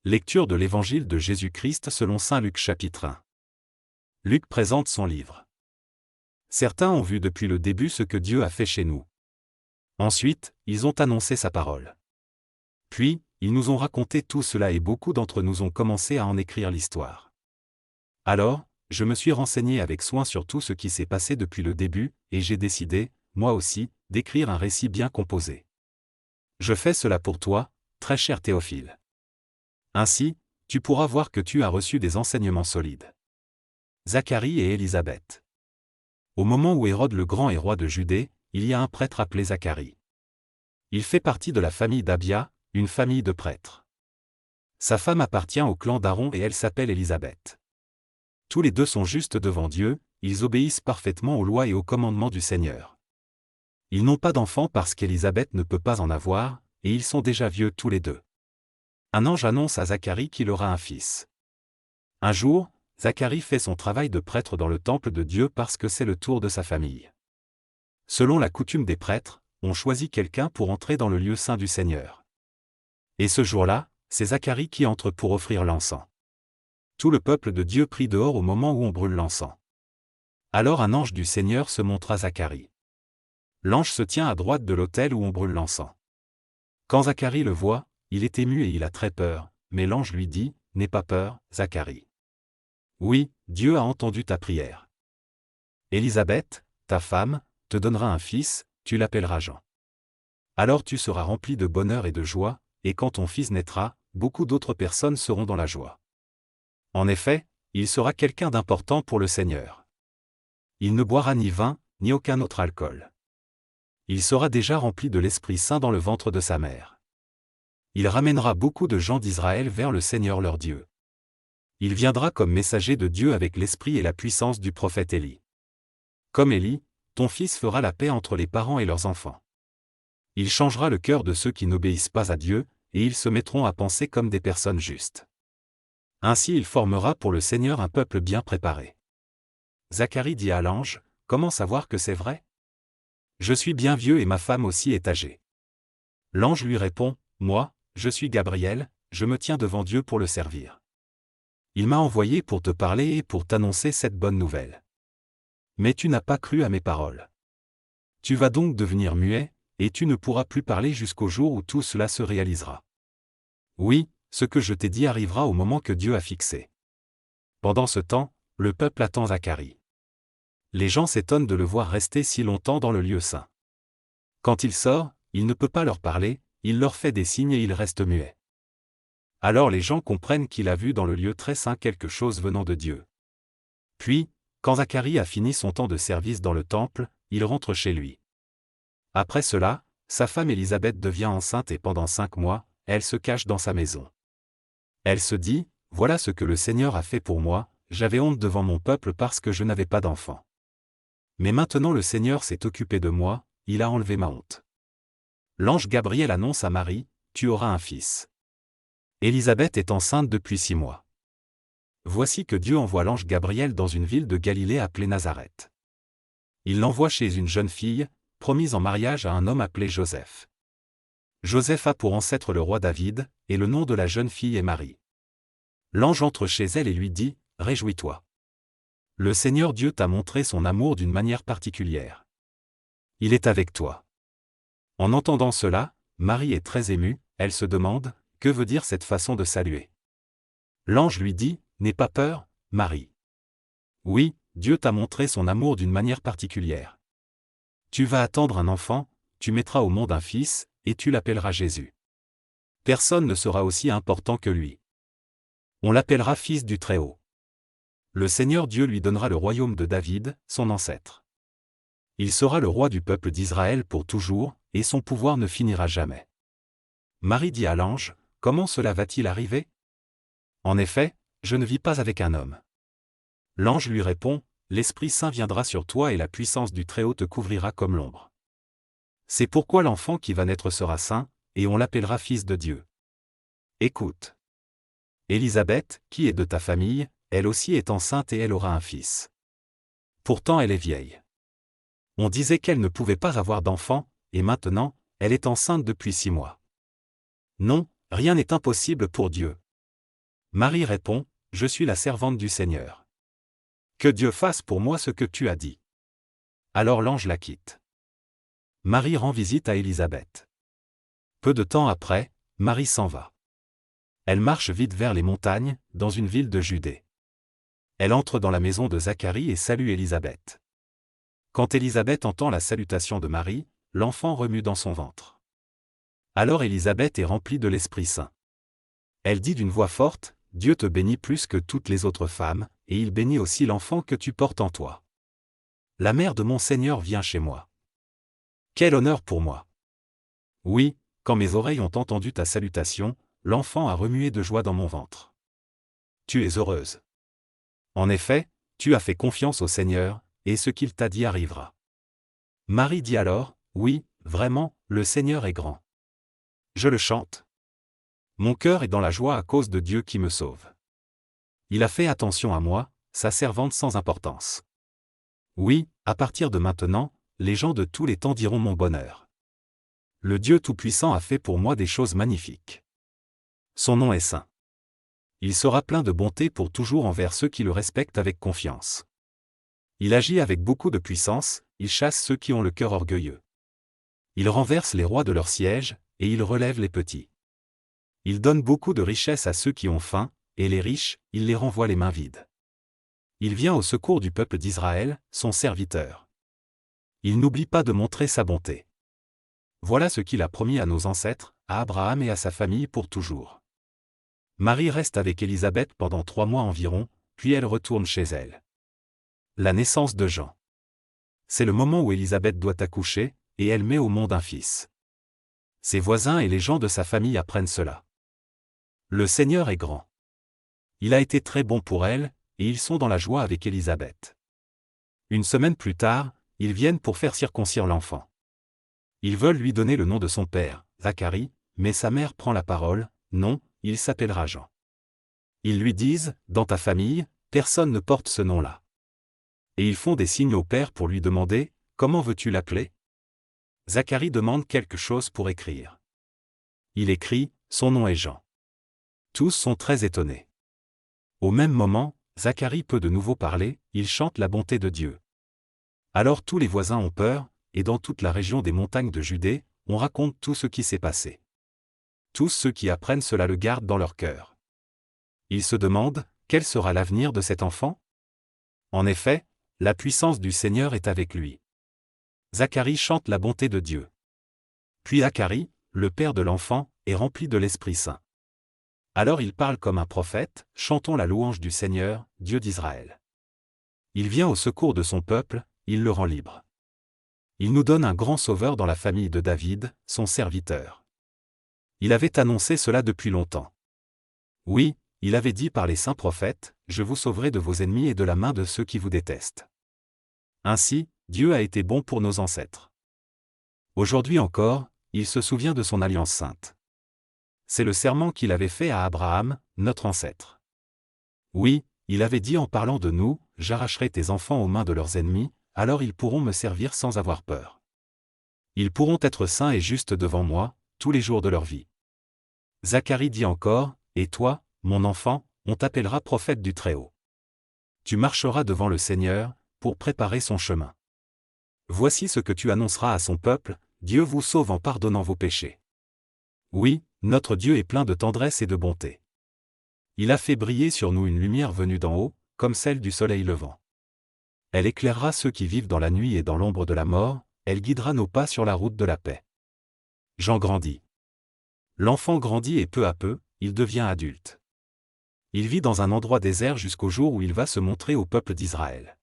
Lecture de l'Évangile de Jésus-Christ selon saint Luc chapitre 1. Luc présente son livre. Certains ont vu depuis le début ce que Dieu a fait chez nous. Ensuite, ils ont annoncé sa parole. Puis, ils nous ont raconté tout cela et beaucoup d'entre nous ont commencé à en écrire l'histoire. Alors, je me suis renseigné avec soin sur tout ce qui s'est passé depuis le début, et j'ai décidé, moi aussi, d'écrire un récit bien composé. Je fais cela pour toi, très cher Théophile. Ainsi, tu pourras voir que tu as reçu des enseignements solides. Zacharie et Élisabeth. Au moment où Hérode le Grand est roi de Judée, il y a un prêtre appelé Zacharie. Il fait partie de la famille d'Abia, une famille de prêtres. Sa femme appartient au clan d'Aaron et elle s'appelle Élisabeth. Tous les deux sont justes devant Dieu, ils obéissent parfaitement aux lois et aux commandements du Seigneur. Ils n'ont pas d'enfants parce qu'Élisabeth ne peut pas en avoir, et ils sont déjà vieux tous les deux. Un ange annonce à Zacharie qu'il aura un fils. Un jour, Zacharie fait son travail de prêtre dans le temple de Dieu parce que c'est le tour de sa famille. Selon la coutume des prêtres, on choisit quelqu'un pour entrer dans le lieu saint du Seigneur. Et ce jour-là, c'est Zacharie qui entre pour offrir l'encens. Tout le peuple de Dieu prie dehors au moment où on brûle l'encens. Alors un ange du Seigneur se montre à Zacharie. L'ange se tient à droite de l'autel où on brûle l'encens. Quand Zacharie le voit, il est ému et il a très peur, mais l'ange lui dit, « N'aie pas peur, Zacharie. Oui, Dieu a entendu ta prière. Élisabeth, ta femme, te donnera un fils, tu l'appelleras Jean. Alors tu seras rempli de bonheur et de joie, et quand ton fils naîtra, beaucoup d'autres personnes seront dans la joie. En effet, il sera quelqu'un d'important pour le Seigneur. Il ne boira ni vin, ni aucun autre alcool. Il sera déjà rempli de l'Esprit Saint dans le ventre de sa mère. Il ramènera beaucoup de gens d'Israël vers le Seigneur leur Dieu. Il viendra comme messager de Dieu avec l'esprit et la puissance du prophète Élie. Comme Élie, ton fils fera la paix entre les parents et leurs enfants. Il changera le cœur de ceux qui n'obéissent pas à Dieu, et ils se mettront à penser comme des personnes justes. Ainsi il formera pour le Seigneur un peuple bien préparé. Zacharie dit à l'ange, « Comment savoir que c'est vrai ? Je suis bien vieux et ma femme aussi est âgée. » L'ange lui répond, « Moi, je suis Gabriel, je me tiens devant Dieu pour le servir. Il m'a envoyé pour te parler et pour t'annoncer cette bonne nouvelle. Mais tu n'as pas cru à mes paroles. Tu vas donc devenir muet, et tu ne pourras plus parler jusqu'au jour où tout cela se réalisera. Oui, ce que je t'ai dit arrivera au moment que Dieu a fixé. » Pendant ce temps, le peuple attend Zacharie. Les gens s'étonnent de le voir rester si longtemps dans le lieu saint. Quand il sort, il ne peut pas leur parler, il leur fait des signes et il reste muet. Alors les gens comprennent qu'il a vu dans le lieu très saint quelque chose venant de Dieu. Puis, quand Zacharie a fini son temps de service dans le temple, il rentre chez lui. Après cela, sa femme Élisabeth devient enceinte et pendant 5 mois, elle se cache dans sa maison. Elle se dit, « Voilà ce que le Seigneur a fait pour moi, j'avais honte devant mon peuple parce que je n'avais pas d'enfant. Mais maintenant le Seigneur s'est occupé de moi, il a enlevé ma honte. » L'ange Gabriel annonce à Marie, « Tu auras un fils. » Élisabeth est enceinte depuis 6 mois. Voici que Dieu envoie l'ange Gabriel dans une ville de Galilée appelée Nazareth. Il l'envoie chez une jeune fille, promise en mariage à un homme appelé Joseph. Joseph a pour ancêtre le roi David, et le nom de la jeune fille est Marie. L'ange entre chez elle et lui dit, « Réjouis-toi. Le Seigneur Dieu t'a montré son amour d'une manière particulière. Il est avec toi. » En entendant cela, Marie est très émue, elle se demande, que veut dire cette façon de saluer. L'ange lui dit, « N'aie pas peur, Marie. Oui, Dieu t'a montré son amour d'une manière particulière. Tu vas attendre un enfant, tu mettras au monde un fils, et tu l'appelleras Jésus. Personne ne sera aussi important que lui. On l'appellera fils du Très-Haut. Le Seigneur Dieu lui donnera le royaume de David, son ancêtre. Il sera le roi du peuple d'Israël pour toujours, et son pouvoir ne finira jamais. » Marie dit à l'ange, « Comment cela va-t-il arriver ? En effet, je ne vis pas avec un homme. » L'ange lui répond, « L'Esprit Saint viendra sur toi et la puissance du Très-Haut te couvrira comme l'ombre. C'est pourquoi l'enfant qui va naître sera saint, et on l'appellera fils de Dieu. Écoute. Élisabeth, qui est de ta famille, elle aussi est enceinte et elle aura un fils. Pourtant elle est vieille. On disait qu'elle ne pouvait pas avoir d'enfant, et maintenant, elle est enceinte depuis 6 mois. Non, rien n'est impossible pour Dieu. Marie répond, je suis la servante du Seigneur. Que Dieu fasse pour moi ce que tu as dit. Alors l'ange la quitte. Marie rend visite à Élisabeth. Peu de temps après, Marie s'en va. Elle marche vite vers les montagnes, dans une ville de Judée. Elle entre dans la maison de Zacharie et salue Élisabeth. Quand Élisabeth entend la salutation de Marie, l'enfant remue dans son ventre. Alors Élisabeth est remplie de l'Esprit Saint. Elle dit d'une voix forte, « Dieu te bénit plus que toutes les autres femmes, et il bénit aussi l'enfant que tu portes en toi. La mère de mon Seigneur vient chez moi. Quel honneur pour moi! Oui, quand mes oreilles ont entendu ta salutation, l'enfant a remué de joie dans mon ventre. Tu es heureuse. En effet, tu as fait confiance au Seigneur, et ce qu'il t'a dit arrivera. » Marie dit alors, « Oui, vraiment, le Seigneur est grand. Je le chante. Mon cœur est dans la joie à cause de Dieu qui me sauve. Il a fait attention à moi, sa servante sans importance. Oui, à partir de maintenant, les gens de tous les temps diront mon bonheur. Le Dieu Tout-Puissant a fait pour moi des choses magnifiques. Son nom est saint. Il sera plein de bonté pour toujours envers ceux qui le respectent avec confiance. Il agit avec beaucoup de puissance, il chasse ceux qui ont le cœur orgueilleux. Il renverse les rois de leur siège, et il relève les petits. Il donne beaucoup de richesses à ceux qui ont faim, et les riches, il les renvoie les mains vides. Il vient au secours du peuple d'Israël, son serviteur. Il n'oublie pas de montrer sa bonté. Voilà ce qu'il a promis à nos ancêtres, à Abraham et à sa famille pour toujours. Marie reste avec Élisabeth pendant 3 mois environ, puis elle retourne chez elle. La naissance de Jean. C'est le moment où Élisabeth doit accoucher, et elle met au monde un fils. Ses voisins et les gens de sa famille apprennent cela. Le Seigneur est grand. Il a été très bon pour elle, et ils sont dans la joie avec Élisabeth. Une semaine plus tard, ils viennent pour faire circoncire l'enfant. Ils veulent lui donner le nom de son père, Zacharie, mais sa mère prend la parole, « Non, il s'appellera Jean. » Ils lui disent, « Dans ta famille, personne ne porte ce nom-là. » Et ils font des signes au père pour lui demander, « Comment veux-tu l'appeler » Zacharie demande quelque chose pour écrire. Il écrit, « Son nom est Jean. » Tous sont très étonnés. Au même moment, Zacharie peut de nouveau parler, il chante la bonté de Dieu. Alors tous les voisins ont peur, et dans toute la région des montagnes de Judée, on raconte tout ce qui s'est passé. Tous ceux qui apprennent cela le gardent dans leur cœur. Ils se demandent, quel sera l'avenir de cet enfant ? En effet, la puissance du Seigneur est avec lui. Zacharie chante la bonté de Dieu. Puis Zacharie, le père de l'enfant, est rempli de l'Esprit Saint. Alors il parle comme un prophète, chantons la louange du Seigneur, Dieu d'Israël. Il vient au secours de son peuple, il le rend libre. Il nous donne un grand sauveur dans la famille de David, son serviteur. Il avait annoncé cela depuis longtemps. Oui, il avait dit par les saints prophètes, « Je vous sauverai de vos ennemis et de la main de ceux qui vous détestent. » Ainsi, Dieu a été bon pour nos ancêtres. Aujourd'hui encore, il se souvient de son alliance sainte. C'est le serment qu'il avait fait à Abraham, notre ancêtre. Oui, il avait dit en parlant de nous, « J'arracherai tes enfants aux mains de leurs ennemis, alors ils pourront me servir sans avoir peur. Ils pourront être saints et justes devant moi, tous les jours de leur vie. » Zacharie dit encore, « Et toi, mon enfant, on t'appellera prophète du Très-Haut. Tu marcheras devant le Seigneur, pour préparer son chemin. Voici ce que tu annonceras à son peuple, Dieu vous sauve en pardonnant vos péchés. » Oui, notre Dieu est plein de tendresse et de bonté. Il a fait briller sur nous une lumière venue d'en haut, comme celle du soleil levant. Elle éclairera ceux qui vivent dans la nuit et dans l'ombre de la mort, elle guidera nos pas sur la route de la paix. Jean grandit. L'enfant grandit et peu à peu, il devient adulte. Il vit dans un endroit désert jusqu'au jour où il va se montrer au peuple d'Israël.